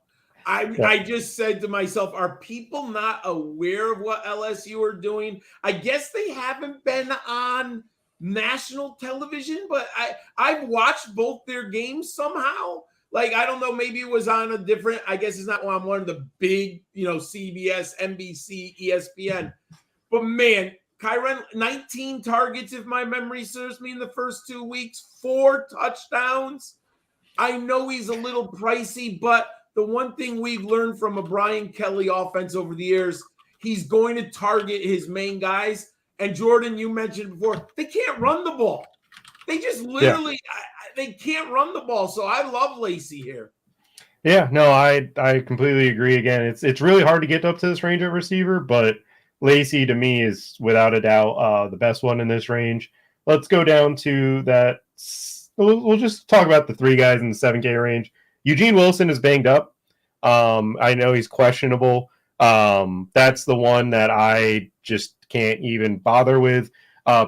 I just said to myself, are people not aware of what LSU are doing? I guess they haven't been on national television, but I've watched both their games somehow. Like, I don't know, maybe it was on a different, I guess it's not on one of the big, CBS, NBC, ESPN. But man, Kyren, 19 targets, if my memory serves me, in the first 2 weeks, 4 touchdowns. I know he's a little pricey, but the one thing we've learned from a Brian Kelly offense over the years, he's going to target his main guys. And Jordan, you mentioned before, they can't run the ball. They just literally, they can't run the ball. So I love Lacey here. Yeah, no, I completely agree. Again, it's really hard to get up to this range of receiver, but Lacey to me is without a doubt the best one in this range. Let's go down to that. We'll just talk about the 3 guys in the 7K range. Eugene Wilson is banged up. I know he's questionable. That's the one that I just can't even bother with.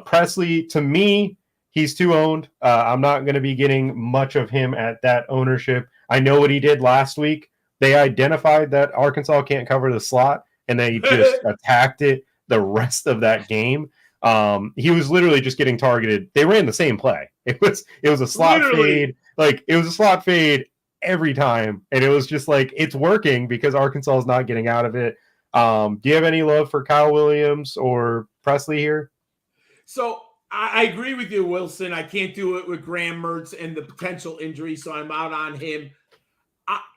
Presley, to me, he's too owned. I'm not going to be getting much of him at that ownership. I know what he did last week. They identified that Arkansas can't cover the slot, and they just attacked it the rest of that game. He was literally just getting targeted. They ran the same play. It was a slot fade. Like, it was a slot fade every time. And it was just like, it's working because Arkansas is not getting out of it. Do you have any love for Kyle Williams or Presley here? So I agree with you, Wilson. I can't do it with Graham Mertz and the potential injury, so I'm out on him.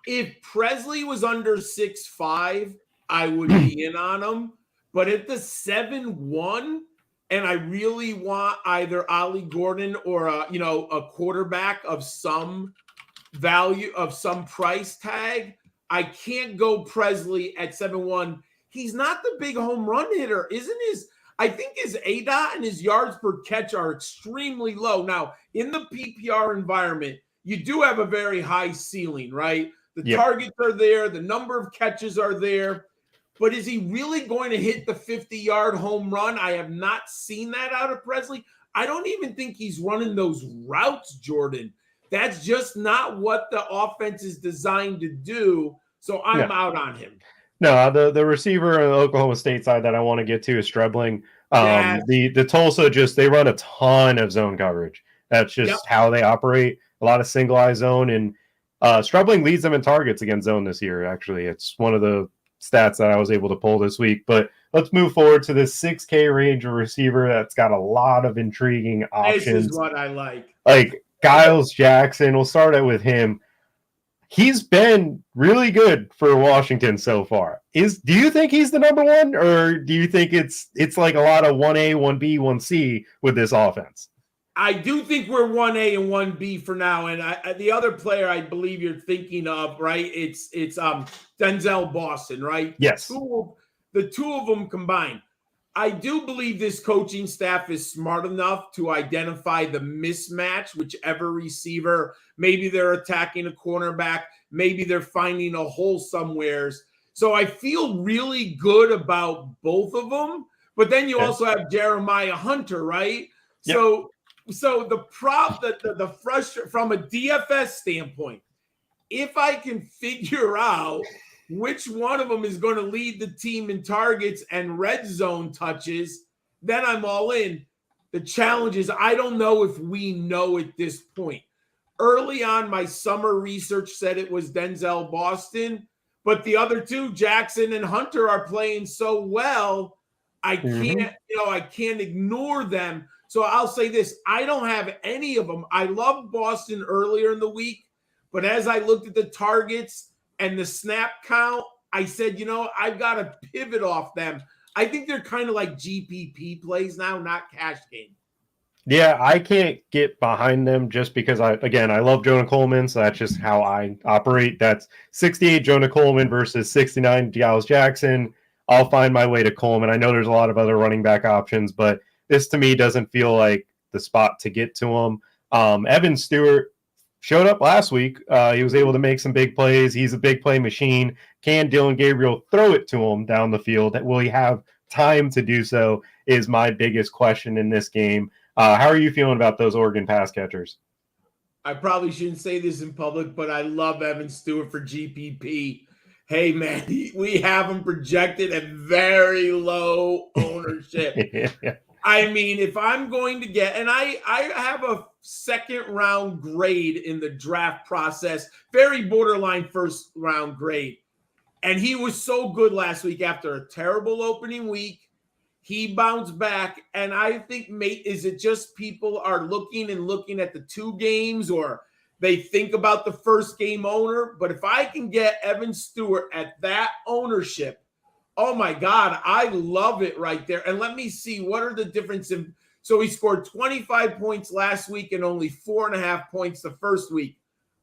If Presley was under 6'5", I would be in on him. But at the 7'1", and I really want either Ollie Gordon or a quarterback of some value, of some price tag, I can't go Presley at 7'1". He's not the big home run hitter. I think his ADOT and his yards per catch are extremely low. Now, in the PPR environment, you do have a very high ceiling, right? The targets are there. The number of catches are there. But is he really going to hit the 50-yard home run? I have not seen that out of Presley. I don't even think he's running those routes, Jordan. That's just not what the offense is designed to do. So I'm out on him. No, the receiver on the Oklahoma State side that I want to get to is Strebling. The Tulsa, they run a ton of zone coverage. That's just how they operate. A lot of single eye zone, and Strebling leads them in targets against zone this year. Actually, it's one of the stats that I was able to pull this week. But let's move forward to this 6K range of receiver that's got a lot of intriguing options. This is what I like. Like Giles Jackson, we'll start out with him. He's been really good for Washington so far. Do you think he's the number one, or do you think it's like a lot of 1A, 1B, 1C with this offense? I do think we're 1A and 1B for now. And the other player I believe you're thinking of, right? It's Denzel Boston, right? Yes. The two of them combined. I do believe this coaching staff is smart enough to identify the mismatch, whichever receiver. Maybe they're attacking a cornerback. Maybe they're finding a hole somewheres. So I feel really good about both of them. But then you also have Jeremiah Hunter, right? Yep. So the frustration from a DFS standpoint, if I can figure out which one of them is going to lead the team in targets and red zone touches, then I'm all in. The challenge is I don't know if we know at this point. Early on, my summer research said it was Denzel Boston, but the other two, Jackson and Hunter, are playing so well, I can't ignore them. So I'll say this, I don't have any of them. I loved Boston earlier in the week, but as I looked at the targets and the snap count, I said, I've got to pivot off them. I think they're kind of like GPP plays now, not cash game. Yeah, I can't get behind them just because I love Jonah Coleman, so that's just how I operate. That's 68 Jonah Coleman versus 69 Giles Jackson. I'll find my way to Coleman. I know there's a lot of other running back options, but this to me doesn't feel like the spot to get to him. Evan Stewart showed up last week. He was able to make some big plays. He's a big play machine. Can Dylan Gabriel throw it to him down the field? Will he have time to do so is my biggest question in this game. How are you feeling about those Oregon pass catchers? I probably shouldn't say this in public, but I love Evan Stewart for GPP. Hey, man, we have him projected at very low ownership. Yeah. I mean, if I'm going to get, and I have a second round grade in the draft process, very borderline first round grade. And he was so good last week after a terrible opening week. He bounced back. And I think, mate, is it just people are looking at the 2 games, or they think about the first game owner? But if I can get Evan Stewart at that ownership, oh my God, I love it right there. And let me see, what are the difference in, so he scored 25 points last week and only 4.5 points the first week.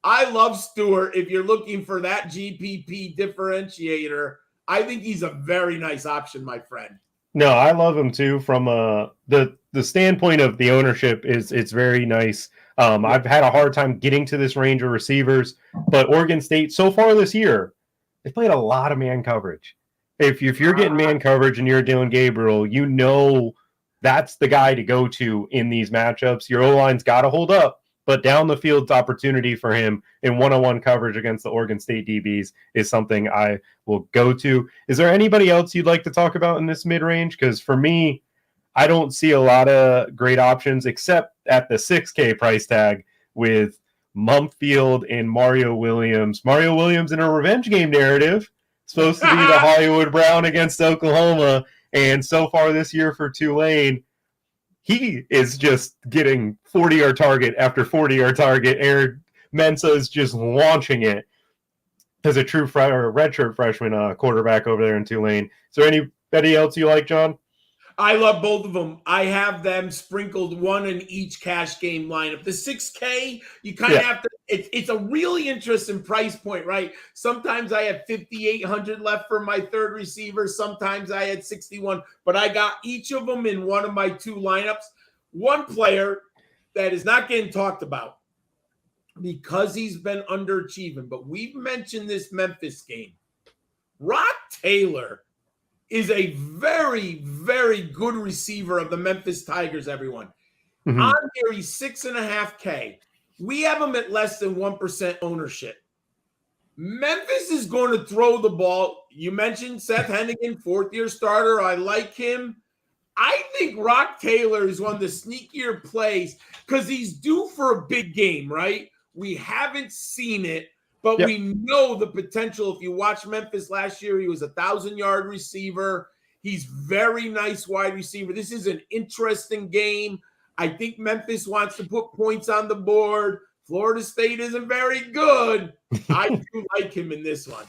I love Stewart. If you're looking for that GPP differentiator, I think he's a very nice option, my friend. No, I love him too. From the standpoint of the ownership, it's very nice. I've had a hard time getting to this range of receivers, but Oregon State so far this year, they played a lot of man coverage. If you're getting man coverage and you're Dylan Gabriel, you know that's the guy to go to in these matchups. Your O-line's got to hold up, but down the field's opportunity for him in one-on-one coverage against the Oregon State DBs is something I will go to. Is there anybody else you'd like to talk about in this mid-range? Because for me, I don't see a lot of great options except at the $6K price tag with Mumfield and Mario Williams. Mario Williams in a revenge game narrative, supposed to be the Hollywood Brown against Oklahoma. And so far this year for Tulane, he is just getting 40-yard target after 40-yard target. Aaron Mensa is just launching it as a true redshirt freshman quarterback over there in Tulane. Is there anybody else you like, John? I love both of them. I have them sprinkled one in each cash game lineup. The 6K, you kind of have to, it's a really interesting price point, right? Sometimes I have 5,800 left for my third receiver. Sometimes I had 61, but I got each of them in one of my 2 lineups. One player that is not getting talked about because he's been underachieving, but we've mentioned this Memphis game. Rock Taylor is a very, very good receiver of the Memphis Tigers, everyone. Mm-hmm. On here, he's 6.5K. We have him at less than 1% ownership. Memphis is going to throw the ball. You mentioned Seth Hennigan, 4th-year starter. I like him. I think Rock Taylor is one of the sneakier plays because he's due for a big game, right? We haven't seen it. But we know the potential. If you watch Memphis last year, he was a 1,000-yard receiver. He's very nice wide receiver. This is an interesting game. I think Memphis wants to put points on the board. Florida State isn't very good. I do like him in this one.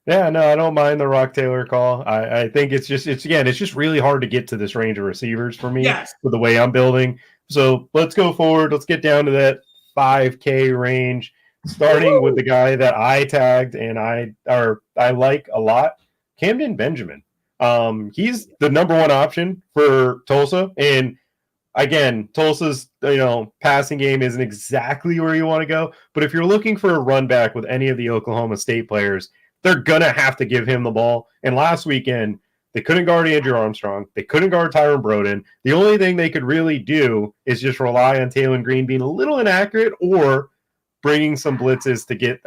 Yeah, no, I don't mind the Rock Taylor call. I think it's just really hard to get to this range of receivers for me with the way I'm building. So let's go forward. Let's get down to that 5K range. Starting with the guy that I tagged and I like a lot, Camden Benjamin. He's the number 1 option for Tulsa. And again, Tulsa's passing game isn't exactly where you want to go. But if you're looking for a run back with any of the Oklahoma State players, they're gonna have to give him the ball. And last weekend, they couldn't guard Andrew Armstrong. They couldn't guard Tyron Broden. The only thing they could really do is just rely on Taylor Green being a little inaccurate or bringing some blitzes to get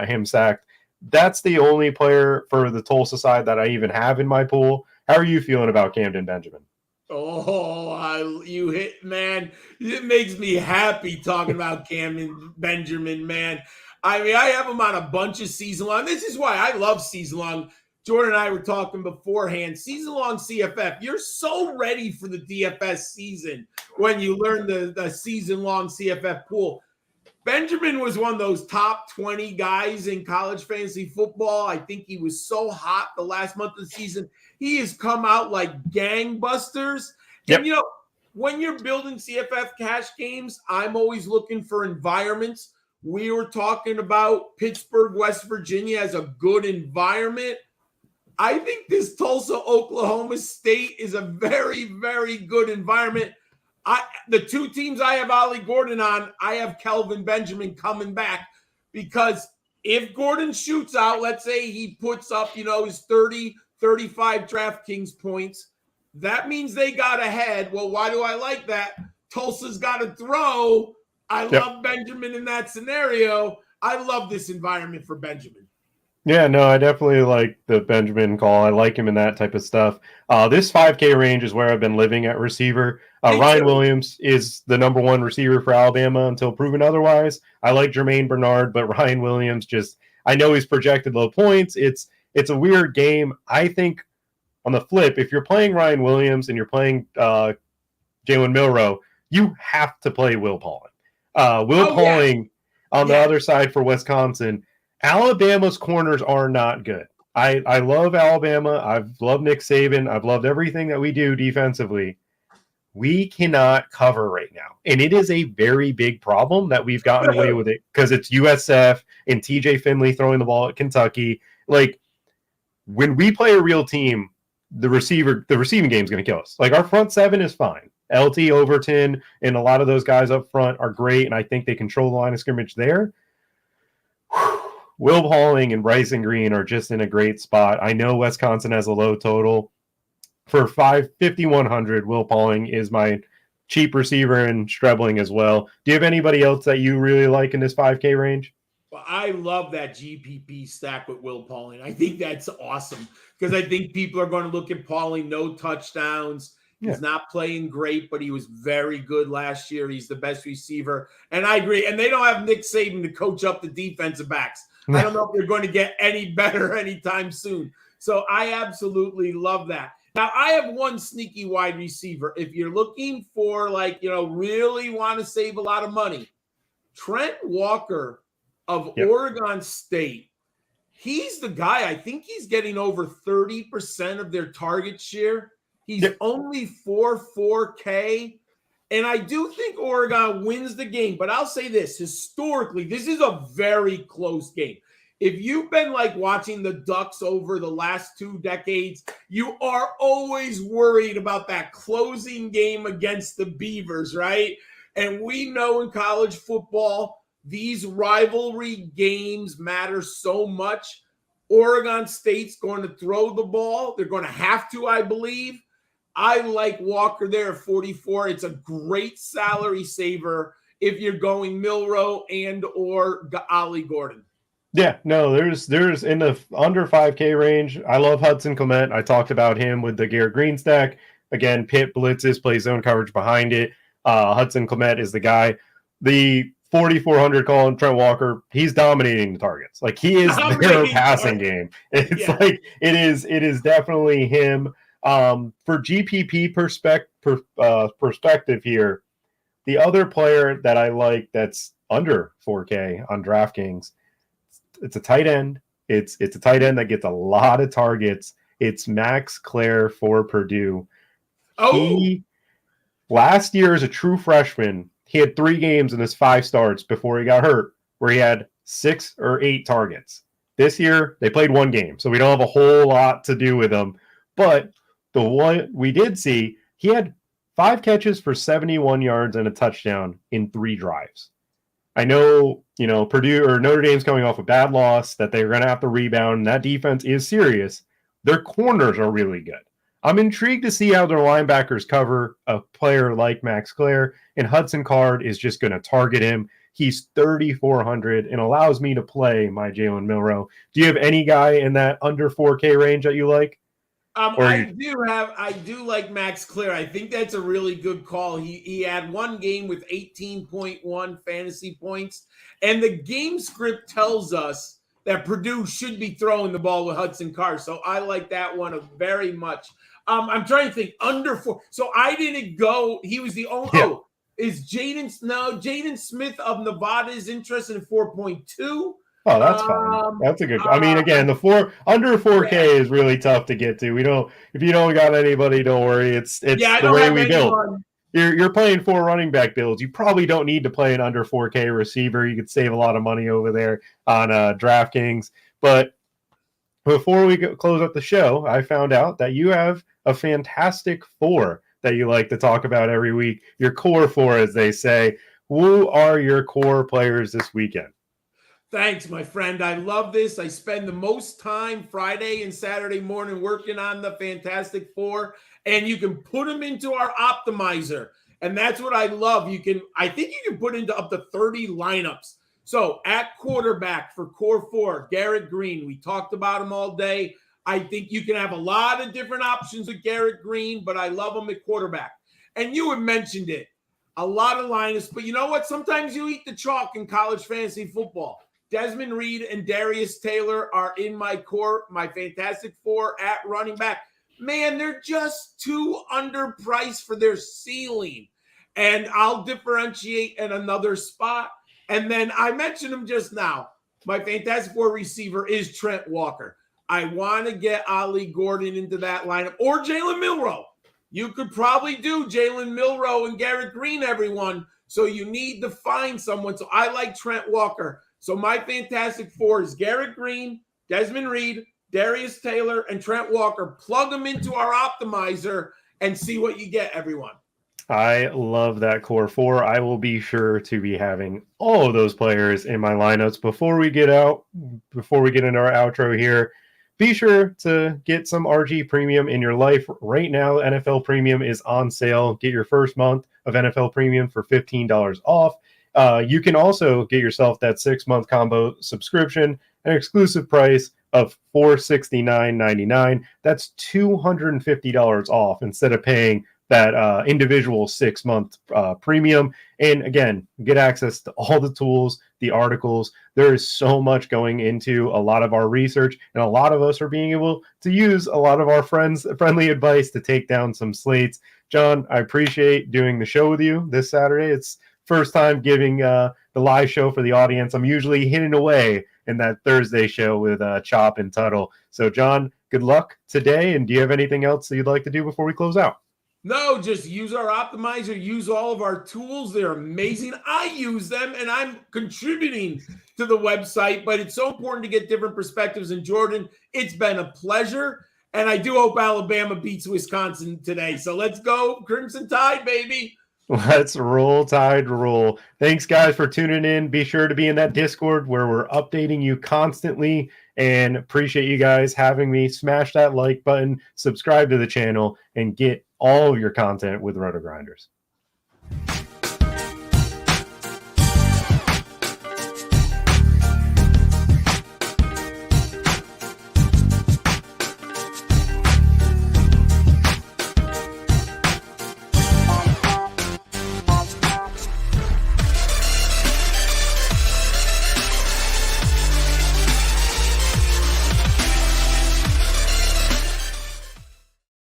him sacked. That's the only player for the Tulsa side that I even have in my pool. How are you feeling about Camden Benjamin? Oh, you hit, man. It makes me happy talking about Camden Benjamin, man. I mean, I have him on a bunch of season-long. This is why I love season-long. Jordan and I were talking beforehand. Season-long CFF, you're so ready for the DFS season when you learn the season-long CFF pool. Benjamin was one of those top 20 guys in college fantasy football. I think he was so hot the last month of the season. He has come out like gangbusters. Yep. And, when you're building CFF cash games, I'm always looking for environments. We were talking about Pittsburgh, West Virginia as a good environment. I think this Tulsa, Oklahoma State is a very, very good environment. The 2 teams I have Ollie Gordon on, I have Kelvin Benjamin coming back because if Gordon shoots out, let's say he puts up, his 30, 35 DraftKings points, that means they got ahead. Well, why do I like that? Tulsa's got to throw. I love Benjamin in that scenario. I love this environment for Benjamin. Yeah, no, I definitely like the Benjamin call. I like him in that type of stuff. This 5K range is where I've been living at receiver. Me Ryan too. Williams is the number one receiver for Alabama until proven otherwise. I like Jermaine Bernard, but Ryan Williams just I know he's projected low points. It's a weird game. I think on the flip, if you're playing Ryan Williams and you're playing Jalen Milroe, you have to play Will Pauling. Will Oh yeah, Pauling on the yeah. other side for Wisconsin. Alabama's corners are not good. I love Alabama. I've loved Nick Saban. I've loved everything that we do defensively. We cannot cover right now. And it is a very big problem that we've gotten away with it because it's USF and TJ Finley throwing the ball at Kentucky. Like when we play a real team, the receiving game is going to kill us. Like our front seven is fine. LT Overton and a lot of those guys up front are great, and I think they control the line of scrimmage there. Will Pauling and Bryson Green are just in a great spot. I know Wisconsin has a low total. For 5,100, Will Pauling is my cheap receiver and Strebling as well. Do you have anybody else that you really like in this 5K range? Well, I love that GPP stack with Will Pauling. I think that's awesome because I think people are going to look at Pauling, no touchdowns. He's not playing great, but he was very good last year. He's the best receiver. And I agree. And they don't have Nick Saban to coach up the defensive backs. I don't know if they're going to get any better anytime soon. So I absolutely love that. Now, I have one sneaky wide receiver. If you're looking for, really want to save a lot of money, Trent Walker of Oregon State, he's the guy. I think he's getting over 30% of their target share. He's only 4K. And I do think Oregon wins the game. But I'll say this, historically, this is a very close game. If you've been watching the Ducks over the last 2 decades, you are always worried about that closing game against the Beavers, right? And we know in college football, these rivalry games matter so much. Oregon State's going to throw the ball. They're going to have to, I believe. I like Walker there at 44. It's a great salary saver if you're going Milroe and or Ollie Gordon. Yeah, no, there's in the under 5K range. I love Hudson Clement. I talked about him with the Garrett Green stack. Again, Pitt blitzes, plays zone coverage behind it. Hudson Clement is the guy. The 4,400 call on Trent Walker, he's dominating the targets. Like he is their passing game. It's it is definitely him. For GPP perspective here, the other player that I like that's under 4K on DraftKings, it's a tight end. It's a tight end that gets a lot of targets. It's Max Clare for Purdue. He last year as a true freshman, he had 3 games in his 5 starts before he got hurt, where he had 6 or 8 targets. This year, they played 1 game, so we don't have a whole lot to do with him. But the one we did see, he had 5 catches for 71 yards and a touchdown in 3 drives. I know, Purdue or Notre Dame's coming off a bad loss that they're going to have to rebound. And that defense is serious. Their corners are really good. I'm intrigued to see how their linebackers cover a player like Max Clare, and Hudson Card is just going to target him. He's 3,400 and allows me to play my Jalen Milroe. Do you have any guy in that under 4K range that you like? I do like Max Clare. I think that's a really good call. He had 1 game with 18.1 fantasy points, and the game script tells us that Purdue should be throwing the ball with Hudson Card. So I like that one very much. I'm trying to think under 4. So I didn't go. He was the only. Yeah. Oh, is Jaden Smith of Nevada is interested in 4.2. Oh, that's fine. That's a good. I mean, again, the under 4K is really tough to get to. If you don't got anybody, don't worry. It's the way we build. You're playing 4 running back builds. You probably don't need to play an under 4K receiver. You could save a lot of money over there on DraftKings. But before we close up the show, I found out that you have a fantastic 4 that you like to talk about every week. Your core 4, as they say. Who are your core players this weekend? Thanks, my friend. I love this. I spend the most time Friday and Saturday morning working on the Fantastic 4, and you can put them into our optimizer. And that's what I love. I think you can put into up to 30 lineups. So at quarterback for core 4, Garrett Green. We talked about him all day. I think you can have a lot of different options with Garrett Green, but I love him at quarterback. And you had mentioned it. A lot of Linus, but you know what? Sometimes you eat the chalk in college fantasy football. Desmond Reed and Darius Taylor are in my core, my Fantastic Four at running back. Man, they're just too underpriced for their ceiling. And I'll differentiate in another spot. And then I mentioned him just now. My Fantastic Four receiver is Trent Walker. I want to get Ollie Gordon into that lineup or Jalen Milroe. You could probably do Jalen Milroe and Garrett Green, everyone. So you need to find someone. So I like Trent Walker. So my Fantastic Four is Garrett Green, Desmond Reed, Darius Taylor, and Trent Walker. Plug them into our optimizer and see what you get, everyone. I love that core 4. I will be sure to be having all of those players in my lineups. Before we get into our outro here, be sure to get some RG Premium in your life. Right now, NFL Premium is on sale. Get your first month of NFL Premium for $15 off. You can also get yourself that 6-month combo subscription, an exclusive price of $469.99. That's $250 off instead of paying that individual 6-month premium. And again, get access to all the tools, the articles. There is so much going into a lot of our research, and a lot of us are being able to use a lot of our friendly advice to take down some slates. John, I appreciate doing the show with you this Saturday. It's first time giving the live show for the audience. I'm usually hidden away in that Thursday show with Chop and Tuttle. So, John, good luck today. And do you have anything else that you'd like to do before we close out? No, just use our optimizer, use all of our tools. They're amazing. I use them, and I'm contributing to the website, but it's so important to get different perspectives. And Jordan, it's been a pleasure, and I do hope Alabama beats Wisconsin today. So let's go Crimson Tide, baby. Let's roll Tide roll. Thanks, guys, for tuning in. Be sure to be in that Discord where we're updating you constantly, and appreciate you guys having me. Smash that like button, subscribe to the channel, and get all of your content with Roto Grinders.